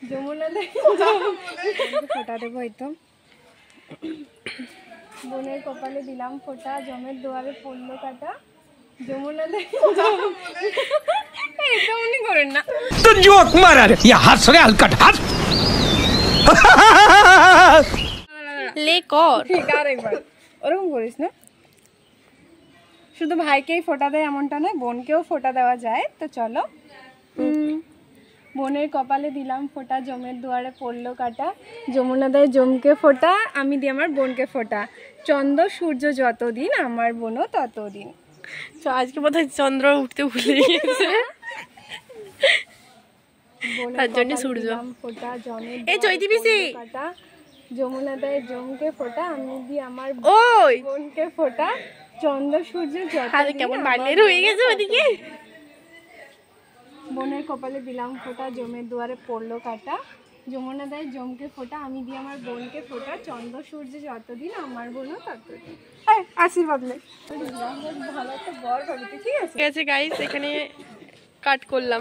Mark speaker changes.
Speaker 1: যমুনা দেয় ফোঁটা দেবো। এই তো বোনের কপালে দিলাম ফোঁটা, জমের দুয়ারে পড়লো কাটা, যমুনা দেয় এটা উনি করেন না
Speaker 2: तो जोक मारा रे ये हंस रे हलकट हंस
Speaker 3: ले कर
Speaker 1: ঠিক আর একবার ওরকম করিস না। শুধু ভাইকেই ফোঁটা দেয় এমনটা নয়, বোনকেও ফোঁটা দেওয়া যায়। তো চলো, বোনের কপালে দিলাম ফোঁটা, জমের দুয়ারে পড়লো কাটা, যমুনা দেয় জমকে ফোঁটা, আমি দিই আমার বোনকে ফোঁটা, চন্দ্র সূর্য যতদিন আমার বোনও ততদিন।
Speaker 3: তো আজকে বোধহয় চন্দ্র উঠতে ভুলে গেছে তার জন্য সূর্য
Speaker 1: ফোঁটা, জমের
Speaker 3: এই চৈতি পিসি
Speaker 1: কাটা, যমুনা দেয় জমকে ফোঁটা, আমি দিই আমার
Speaker 3: ওই
Speaker 1: বোনকে ফোঁটা, চন্দ্র সূর্য
Speaker 3: আরে কেমন বাড়লের হয়ে গেছে ওদিকে।
Speaker 1: বোনের কপালে দিলাম ফোঁটা, জমের দুয়ারে পড়লো কাটা, যমুনা দেয় জমকে ফোঁটা, আমি দিই আমার বোনকে ফোঁটা, চন্দ্র সূর্য যতদিন আমার বোনও ততদিন। আশীর্বাদ নেই, ভালো একটা বর পাবি। ঠিক আছে
Speaker 3: ঠিক আছে গাইস, এখানে কাট করলাম।